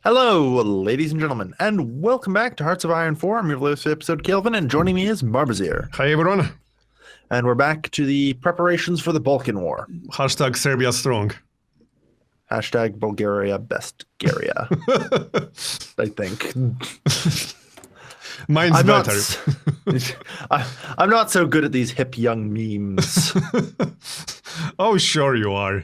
Hello, ladies and gentlemen, and welcome back to Hearts of Iron 4. I'm your latest episode, Kailvin, and joining me is Marbozir. Hi everyone. And we're back to the preparations for the Balkan War. Hashtag Serbia strong. Hashtag Bulgaria Bestgaria, I think. Mine's I'm better. I'm not so good at these hip young memes. Oh, sure you are.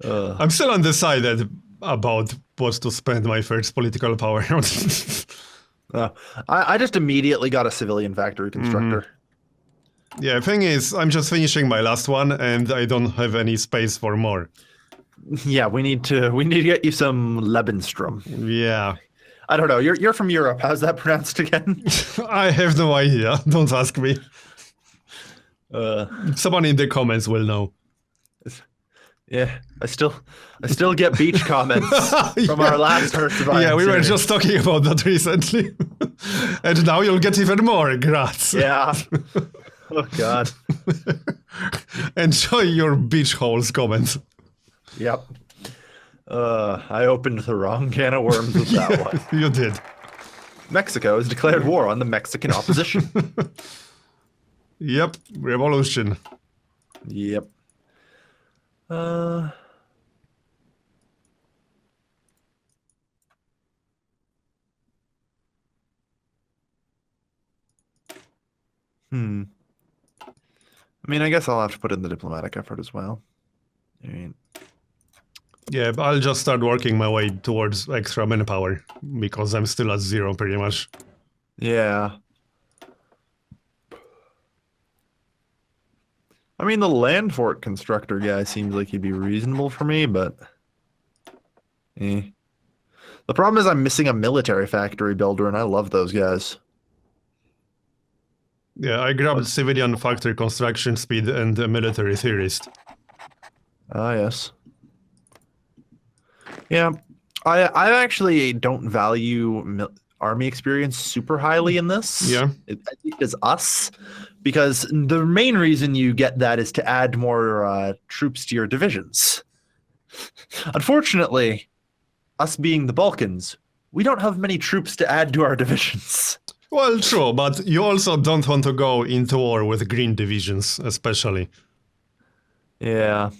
I'm still undecided about what to spend my first political power on. I just immediately got a civilian factory constructor. Yeah, thing is, I'm just finishing my last one, and I don't have any space for more. Yeah, we need to get you some Lebensstrom. Yeah. I don't know. You're from Europe. How's that pronounced again? I have no idea. Don't ask me. Someone in the comments will know. Yeah, I still get beach comments from our last Hearts of Iron. Yeah, we were series. just talking about that recently. And now you'll get even more, grats. Yeah. Oh, God. Enjoy your beach holes comments. Yep. I opened the wrong can of worms with that one. You did. Mexico has declared war on the Mexican opposition. Yep, revolution. Yep. I mean, I guess I'll have to put in the diplomatic effort as well. I mean, Yeah, but I'll just start working my way towards extra manpower, because I'm still at 0 pretty much. yeah. I mean, the land fort constructor guy seems like he'd be reasonable for me, but the problem is I'm missing a military factory builder, and I love those guys. Yeah, I grabbed civilian factory construction speed and a military theorist. Ah, yes. Yeah, I actually don't value army experience super highly in this. Yeah. As is us, because the main reason you get that is to add more troops to your divisions. Unfortunately, us being the Balkans, we don't have many troops to add to our divisions. Well, true, but you also don't want to go into war with green divisions, especially. Yeah.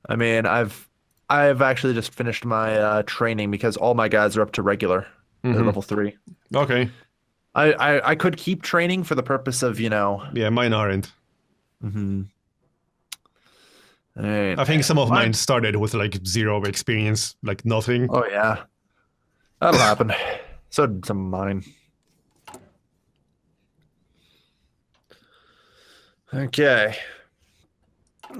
I mean, I've actually just finished my training because all my guys are up to regular. They're level 3. Okay. I could keep training for the purpose of, Yeah, mine aren't. Right. I think some of mine started with like 0 experience, like nothing. Oh, yeah. That'll happen. So did some of mine. Okay.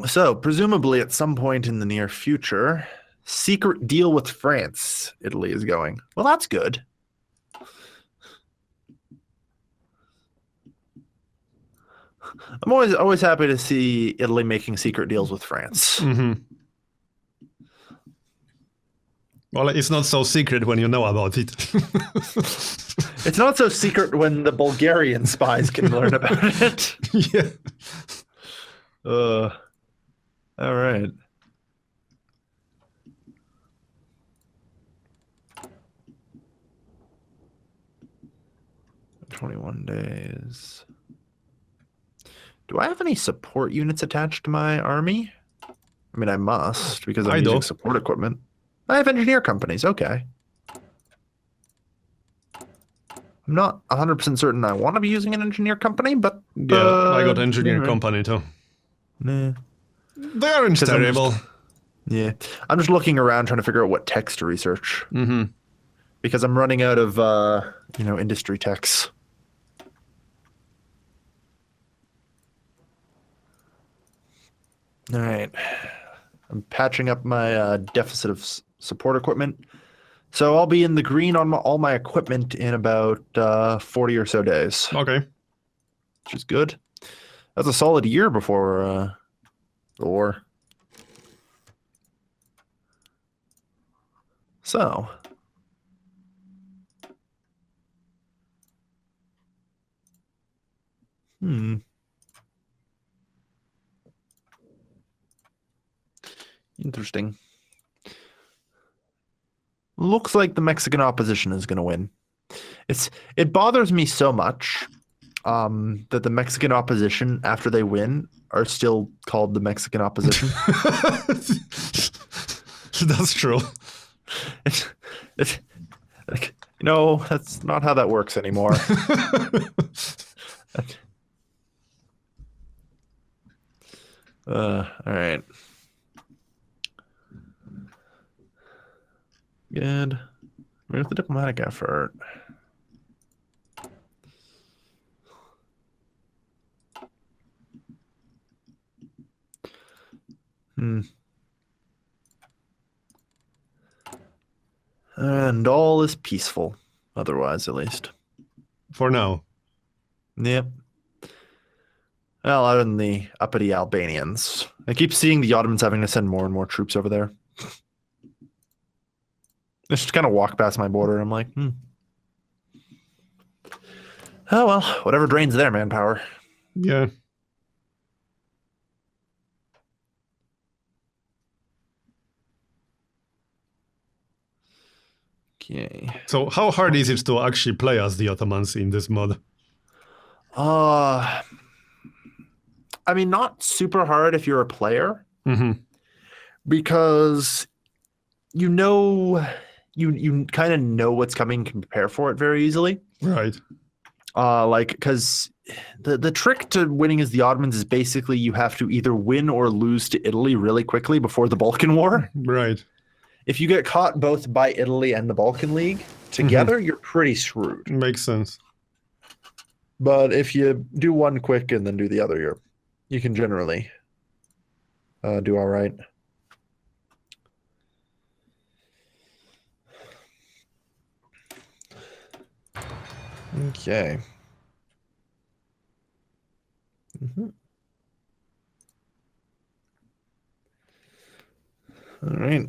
So, presumably at some point in the near future, secret deal with France, Italy is going. Well, that's good. I'm always happy to see Italy making secret deals with France. Well, it's not so secret when you know about it. It's not so secret when the Bulgarian spies can learn about it. Yeah. All right. "21 days. Do I have any support units attached to my army? I mean, I must, because I'm using support equipment. I have engineer companies, okay. I'm not 100% certain I want to be using an engineer company, but... Yeah, I got engineer company too. Nah. They aren't terrible. Yeah. I'm just looking around trying to figure out what text to research. Because I'm running out of, industry techs. All right. I'm patching up my deficit of support equipment. So I'll be in the green on all my equipment in about 40 or so days. Okay. Which is good. That's a solid year before the war. So. Interesting. Looks like the Mexican opposition is going to win. It bothers me so much that the Mexican opposition, after they win, are still called the Mexican opposition. That's true. It's like, that's not how that works anymore. All right. Good. Where's the diplomatic effort? And all is peaceful, otherwise at least. For now. Yep. Well, other than the uppity Albanians. I keep seeing the Ottomans having to send more and more troops over there. They just kind of walk past my border. I'm like, oh, well, whatever drains their manpower. Yeah. Okay. So how hard is it to actually play as the Ottomans in this mod? I mean, not super hard if you're a player. Because you kind of know what's coming, can prepare for it very easily. Right. Because the trick to winning as the Ottomans is basically you have to either win or lose to Italy really quickly before the Balkan War. Right. If you get caught both by Italy and the Balkan League together, you're pretty screwed. Makes sense. But if you do one quick and then do the other, you can generally do all right. Okay. All right.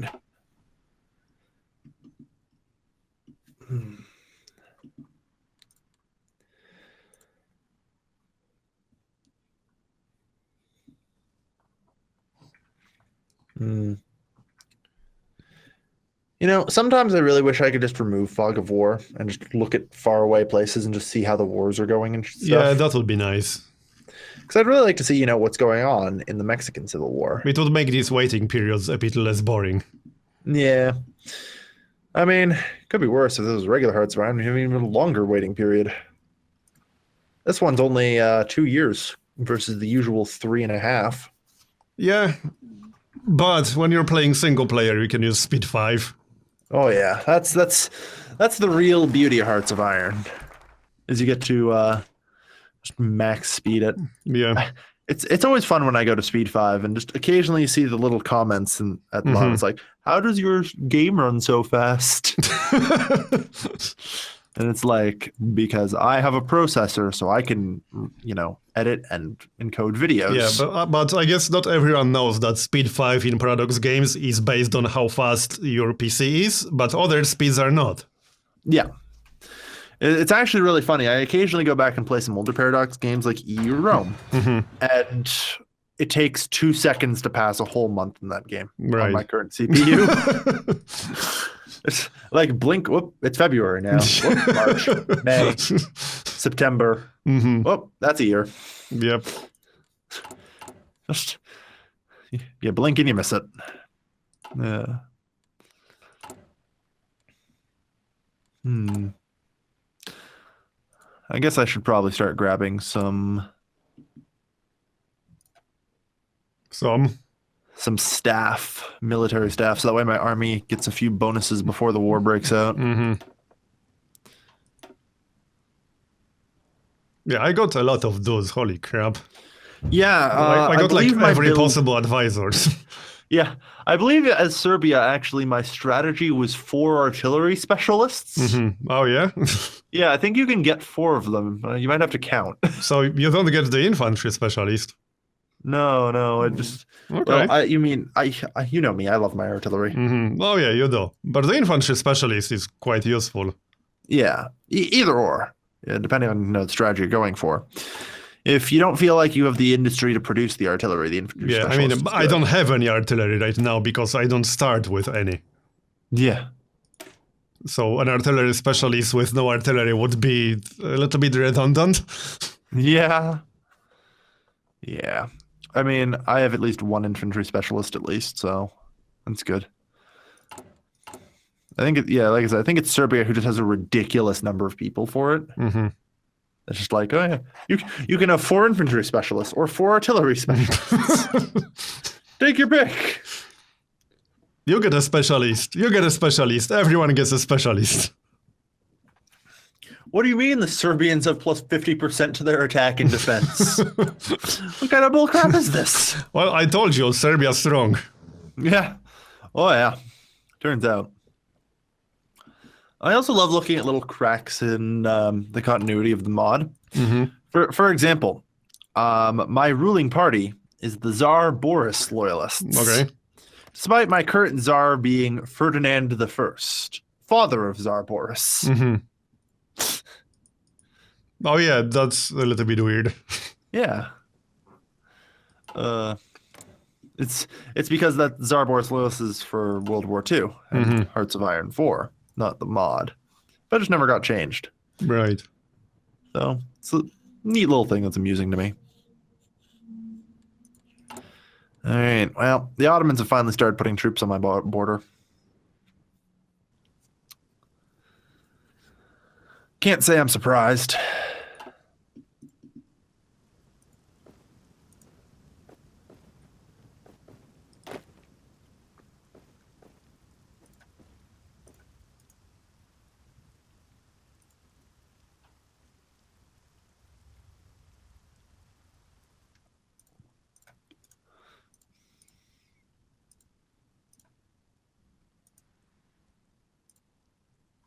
Sometimes I really wish I could just remove fog of war and just look at faraway places and just see how the wars are going and stuff. Yeah, that would be nice. Because I'd really like to see, what's going on in the Mexican Civil War. It would make these waiting periods a bit less boring. Yeah. I mean, it could be worse if this was regular Hearts round. You have an even longer waiting period. This one's only 2 years versus the usual 3.5. Yeah, but when you're playing single player, you can use speed 5. Oh yeah, that's the real beauty of Hearts of Iron, is you get to just max speed it. Yeah, it's always fun when I go to speed 5 and just occasionally you see the little comments at the bottom. It's like, how does your game run so fast? And it's like, because I have a processor, so I can, edit and encode videos. Yeah, but I guess not everyone knows that speed 5 in Paradox games is based on how fast your PC is, but other speeds are not. Yeah. It's actually really funny. I occasionally go back and play some older Paradox games like EU Rome, and it takes 2 seconds to pass a whole month in that game on my current CPU. It's like blink. Whoop! It's February now. Whoop, March, May, September. Whoop! That's a year. Yep. Just you blink and you miss it. Yeah. I guess I should probably start grabbing some staff, military staff, so that way my army gets a few bonuses before the war breaks out. Yeah, I got a lot of those. Holy crap! Yeah, I got like every possible advisors. Yeah, I believe as Serbia, actually, my strategy was 4 artillery specialists. Oh yeah. Yeah, I think you can get 4 of them. You might have to count. So you don't get the infantry specialist. No, it just. Okay. Well, you know me. I love my artillery. Oh yeah, you do. But the infantry specialist is quite useful. Yeah, either or, depending on the strategy you're going for. If you don't feel like you have the industry to produce the artillery, the infantry I mean, specialist is I good. don't have any artillery right now because I don't start with any. Yeah. So an artillery specialist with no artillery would be a little bit redundant. Yeah. Yeah. I mean, I have at least one infantry specialist at least, so that's good. I think like I said, I think it's Serbia who just has a ridiculous number of people for it. Mm-hmm. It's just like, oh yeah, you can have 4 infantry specialists or 4 artillery specialists. Take your pick. You get a specialist. You get a specialist. Everyone gets a specialist. What do you mean the Serbians have plus 50% to their attack and defense? What kind of bullcrap is this? Well, I told you, Serbia's strong. Yeah. Oh yeah. Turns out. I also love looking at little cracks in the continuity of the mod. Mm-hmm. For example, my ruling party is the Tsar Boris loyalists. Okay. Despite my current Tsar being Ferdinand I, father of Tsar Boris. Mm-hmm. Oh yeah, that's a little bit weird. Yeah. It's because that Tsar Boris loyalist is for World War II and Hearts of Iron 4, not the mod. But it just never got changed. Right. So it's a neat little thing that's amusing to me. All right. Well, the Ottomans have finally started putting troops on my border. Can't say I'm surprised.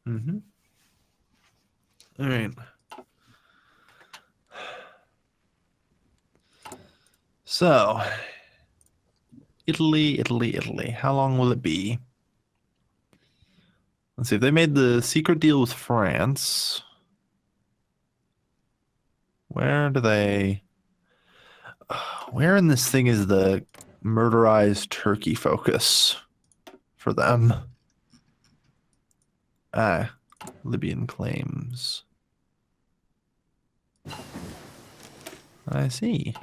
Mm-hmm. All right. So, Italy. How long will it be? Let's see. If they made the secret deal with France, where do they... Where in this thing is the murderized Turkey focus for them? Libyan claims. I see.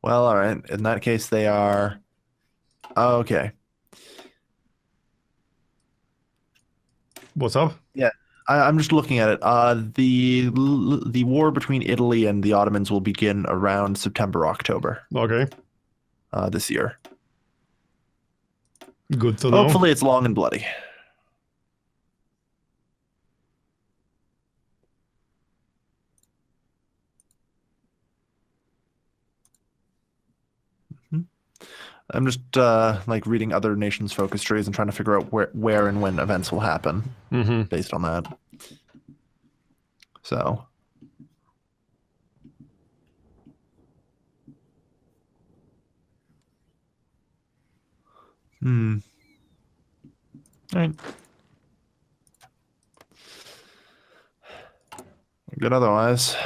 Well, all right. In that case, they are... Oh, okay. What's up? Yeah, I'm just looking at it. The war between Italy and the Ottomans will begin around September, October. Okay. This year. Good to know. Hopefully it's long and bloody. I'm just like reading other nations' focus trees and trying to figure out where and when events will happen based on that. So. All right. Good otherwise.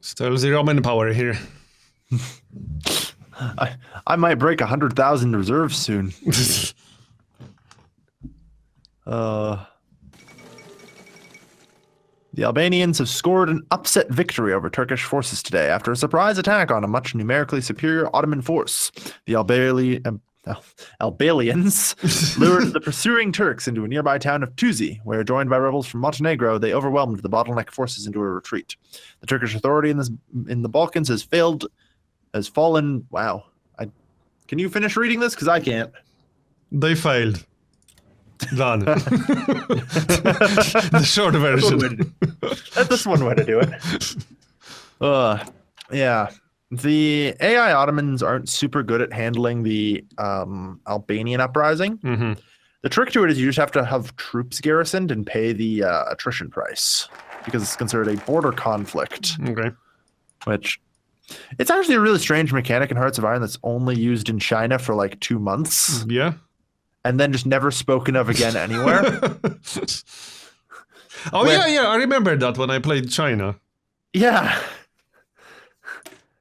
Still zero manpower here. I might break 100,000 reserves soon. The Albanians have scored an upset victory over Turkish forces today after a surprise attack on a much numerically superior Ottoman force. The Albanians lured the pursuing Turks into a nearby town of Tuzi, where, joined by rebels from Montenegro, they overwhelmed the bottleneck forces into a retreat. The Turkish authority in the Balkans has fallen. Wow. Can you finish reading this? Because I can't. They failed. Done. The short version. That's one way to do it. Yeah. The AI Ottomans aren't super good at handling the Albanian uprising. The trick to it is you just have to have troops garrisoned and pay the attrition price. because it's considered a border conflict. Okay. Which, it's actually a really strange mechanic in Hearts of Iron that's only used in China for like 2 months. Yeah. And then just never spoken of again anywhere. Yeah, I remember that when I played China. Yeah.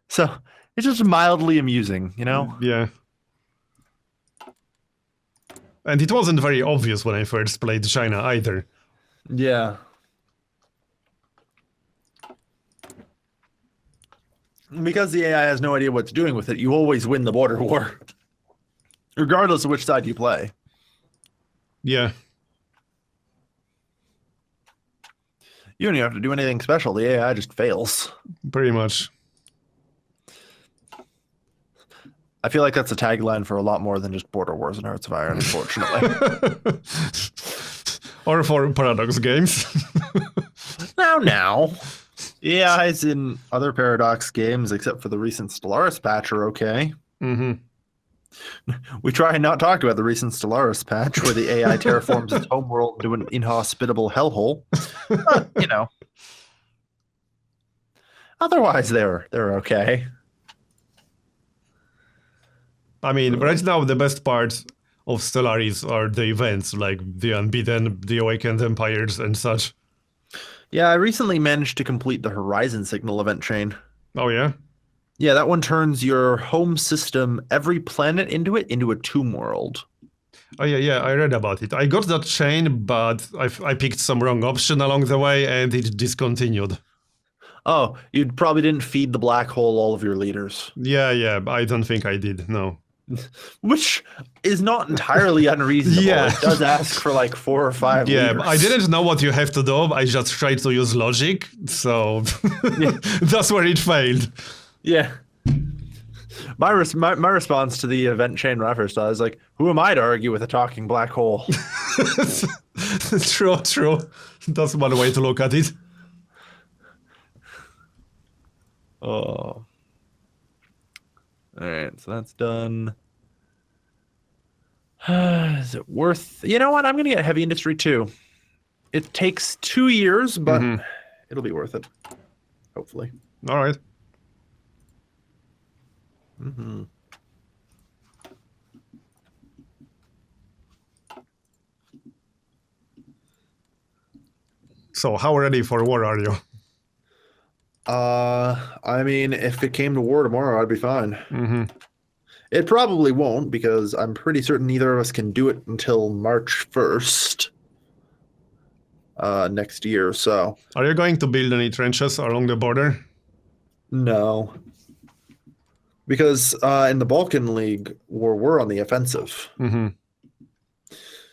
So, it's just mildly amusing, you know? Yeah. And it wasn't very obvious when I first played China either. Yeah. Because the AI has no idea what it's doing with it, you always win the border war. Regardless of which side you play. Yeah. You don't even have to do anything special. The AI just fails. Pretty much. I feel like that's a tagline for a lot more than just Border Wars and Hearts of Iron, unfortunately. Or for Paradox games. Now. The AIs in other Paradox games, except for the recent Stellaris patch, are okay. Mm-hmm. We try and not talk about the recent Stellaris patch, where the AI terraforms its homeworld into an inhospitable hellhole. But, you know. Otherwise, they're okay. I mean, right now the best parts of Stellaris are the events, like the Unbeaten, the Awakened Empires, and such. Yeah, I recently managed to complete the Horizon Signal event chain. Oh, yeah? Yeah, that one turns your home system, every planet into a tomb world. Oh, yeah, I read about it. I got that chain, but I picked some wrong option along the way, and it discontinued. Oh, you probably didn't feed the black hole all of your leaders. Yeah, I don't think I did, no. Which is not entirely unreasonable. Yeah. It does ask for like 4 or 5 Yeah, leaders. I didn't know what you have to do. I just tried to use logic, so that's where it failed. Yeah. My response to the event chain reference is like, who am I to argue with a talking black hole? True. That's one way to look at it. Oh. Alright, so that's done. Is it worth... You know what? I'm going to get Heavy Industry 2. It takes 2 years, but it'll be worth it. Hopefully. All right. Mm-hmm. So, how ready for war are you? I mean, if it came to war tomorrow, I'd be fine. Mm-hmm. It probably won't, because I'm pretty certain neither of us can do it until March 1st next year, so... Are you going to build any trenches along the border? No. Because in the Balkan League, we're on the offensive. Mm-hmm.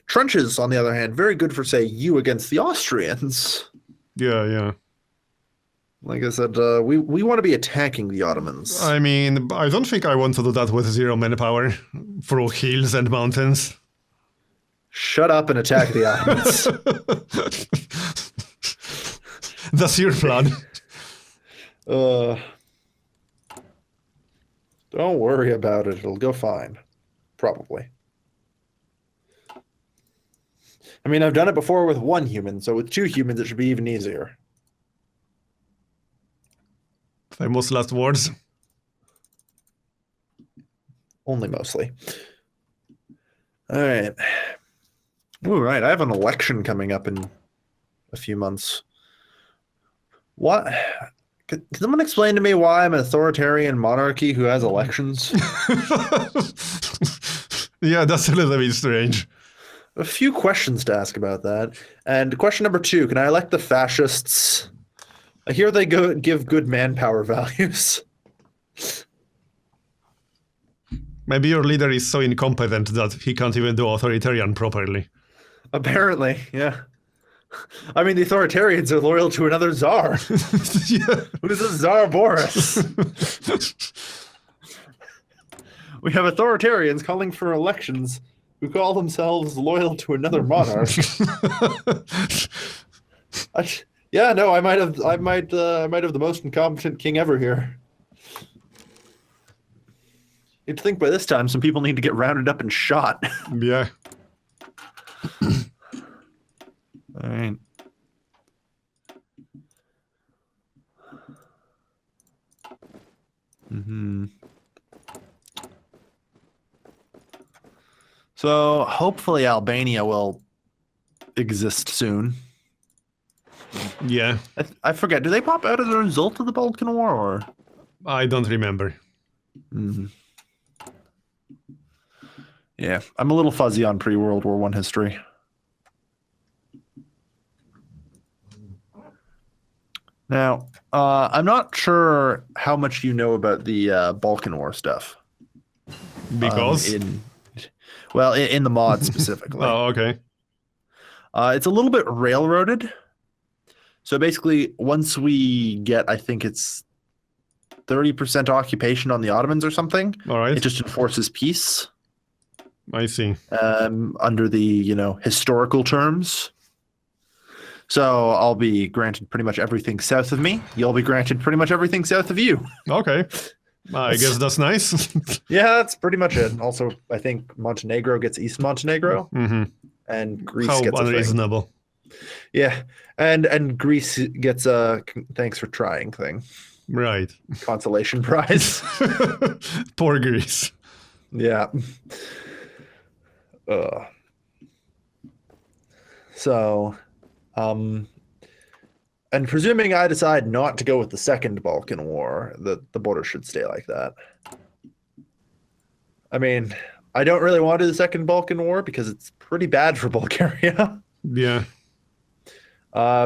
Trenches, on the other hand, very good for, say, you against the Austrians. Yeah. Like I said, we want to be attacking the Ottomans. I mean, I don't think I want to do that with 0 manpower through hills and mountains. Shut up and attack the Ottomans. That's your plan. Don't worry about it. It'll go fine. Probably. I mean, I've done it before with 1 human, so with 2 humans, it should be even easier. Famous last words. Only mostly. All right. All right. I have an election coming up in a few months. What? Can someone explain to me why I'm an authoritarian monarchy who has elections? Yeah, that's a little bit strange. A few questions to ask about that. And question number 2, can I elect the fascists? I hear they give good manpower values. Maybe your leader is so incompetent that he can't even do authoritarian properly. Apparently, yeah. I mean, the authoritarians are loyal to another czar. Yeah. Who's the Tsar Boris? We have authoritarians calling for elections who call themselves loyal to another monarch. Yeah, no, I might have the most incompetent king ever here. You'd think by this time some people need to get rounded up and shot. Yeah. All right. Mm-hmm. So hopefully Albania will exist soon. Yeah. I forget. Do they pop out as a result of the Balkan War, or? I don't remember. Mm-hmm. Yeah, I'm a little fuzzy on pre-World War I history. Now, I'm not sure how much you know about the Balkan War stuff. Because? In the mod specifically. Oh, okay. It's a little bit railroaded. So basically, once we get, I think it's 30% occupation on the Ottomans or something, All right. it just enforces peace. I see. Under the, historical terms. So I'll be granted pretty much everything south of me. You'll be granted pretty much everything south of you. Okay. I guess that's nice. Yeah, that's pretty much it. Also, I think Montenegro gets East Montenegro, and Greece How gets unreasonable. a thing. Yeah, and Greece gets a thanks for trying thing. Right. Consolation prize. Poor Greece. Yeah. So, and presuming I decide not to go with the Second Balkan War, the border should stay like that. I mean, I don't really want to do the Second Balkan War because it's pretty bad for Bulgaria. Yeah.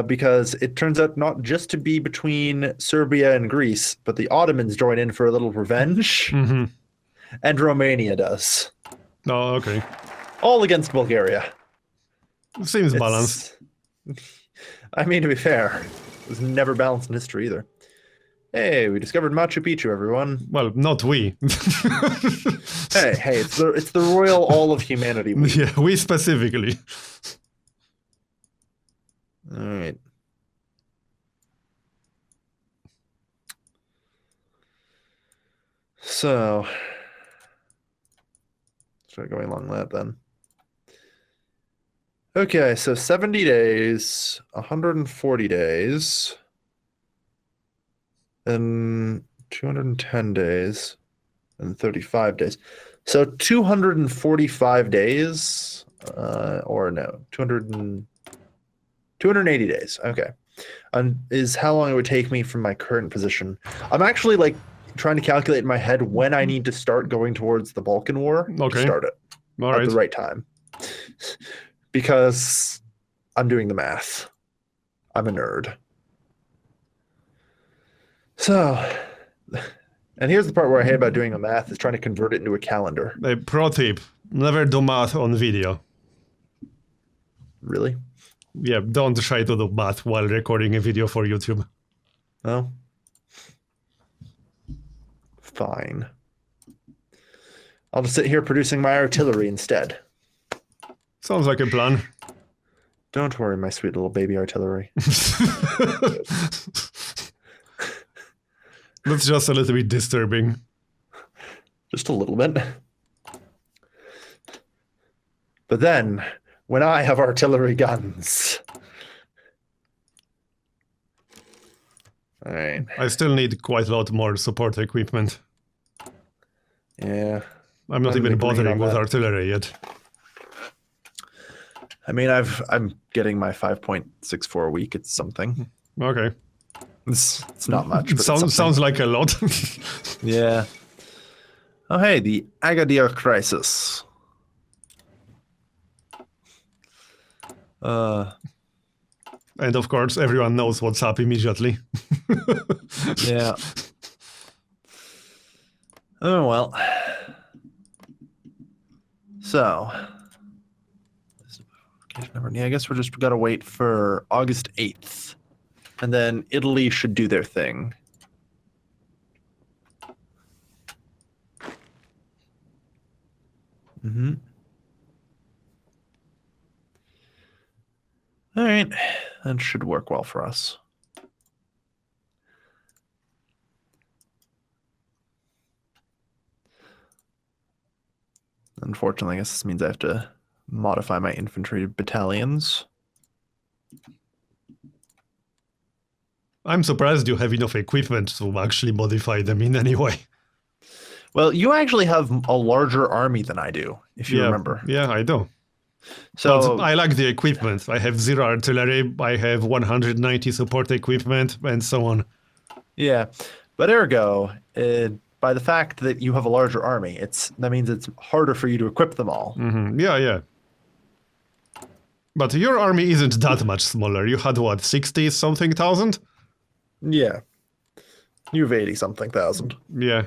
Because it turns out not just to be between Serbia and Greece, but the Ottomans join in for a little revenge, and Romania does. Oh, okay. All against Bulgaria. Seems balanced. I mean, to be fair, it was never balanced in history either. Hey, we discovered Machu Picchu, everyone. Well, not we. hey, it's the royal all of humanity. Yeah, we specifically. All right. So, start going along that then. Okay, so 70 days, 140 days, and 210 days, and 35 days. So 245 days, or no, 280 days. Okay. And is how long it would take me from my current position. I'm actually trying to calculate in my head when I need to start going towards the Balkan War to start it at the right time. Because I'm doing the math. I'm a nerd. So, and here's the part where I hate about doing the math is trying to convert it into a calendar. A pro tip, never do math on video. Really? Yeah, don't try to do math while recording a video for YouTube. Oh. Fine. I'll just sit here producing my artillery instead. Sounds like a plan. Don't worry, my sweet little baby artillery. That's just a little bit disturbing. Just a little bit. But then, when I have artillery guns... All right. I still need quite a lot more support equipment. Yeah. I'm not even bothering with artillery yet. I mean, I'm getting my 5.64 a week. It's something. Okay. It's not much. But sounds like a lot. Yeah. Oh, hey, the Agadir crisis. And of course, everyone knows what's up immediately. Yeah. Oh, well. So. Yeah, I guess we're just got to wait for August 8th. And then Italy should do their thing. All right. That should work well for us. Unfortunately, I guess this means I have to modify my infantry battalions. I'm surprised you have enough equipment to actually modify them in any way. Well, you actually have a larger army than I do, if you remember. Yeah, I do. So but I like the equipment. I have 0 artillery, I have 190 support equipment, and so on. Yeah, but ergo, by the fact that you have a larger army, that means it's harder for you to equip them all. Yeah. But your army isn't that much smaller. You had what, 60-something thousand? Yeah. You have 80-something thousand. Yeah.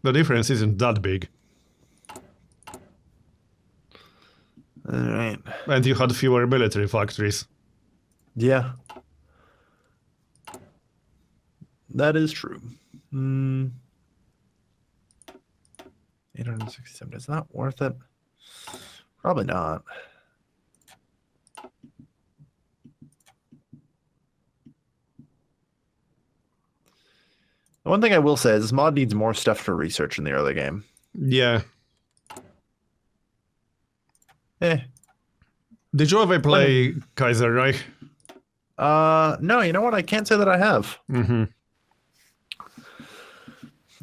The difference isn't that big. All right. And you had fewer military factories. Yeah. That is true. 867. Is that worth it? Probably not. The one thing I will say is this mod needs more stuff to research in the early game. Yeah. Did you ever play Kaiserreich? No, you know what? I can't say that I have.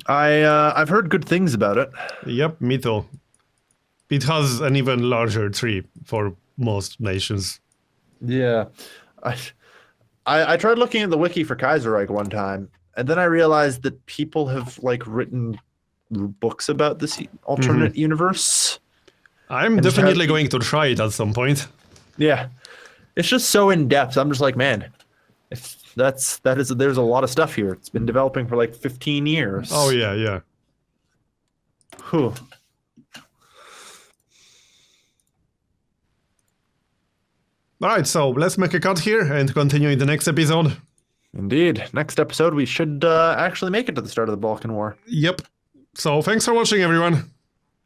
I've heard good things about it. Yep, me too. It has an even larger tree for most nations. Yeah. I tried looking at the wiki for Kaiserreich one time, and then I realized that people have like written books about this alternate universe. I'm definitely going to try it at some point. Yeah. It's just so in depth. I'm just like, man, there's a lot of stuff here. It's been developing for like 15 years. Oh yeah. Whew. Alright, so let's make a cut here and continue in the next episode. Indeed. Next episode, we should actually make it to the start of the Balkan War. Yep. So thanks for watching, everyone.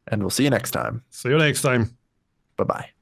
And we'll see you next time. See you next time. Bye-bye.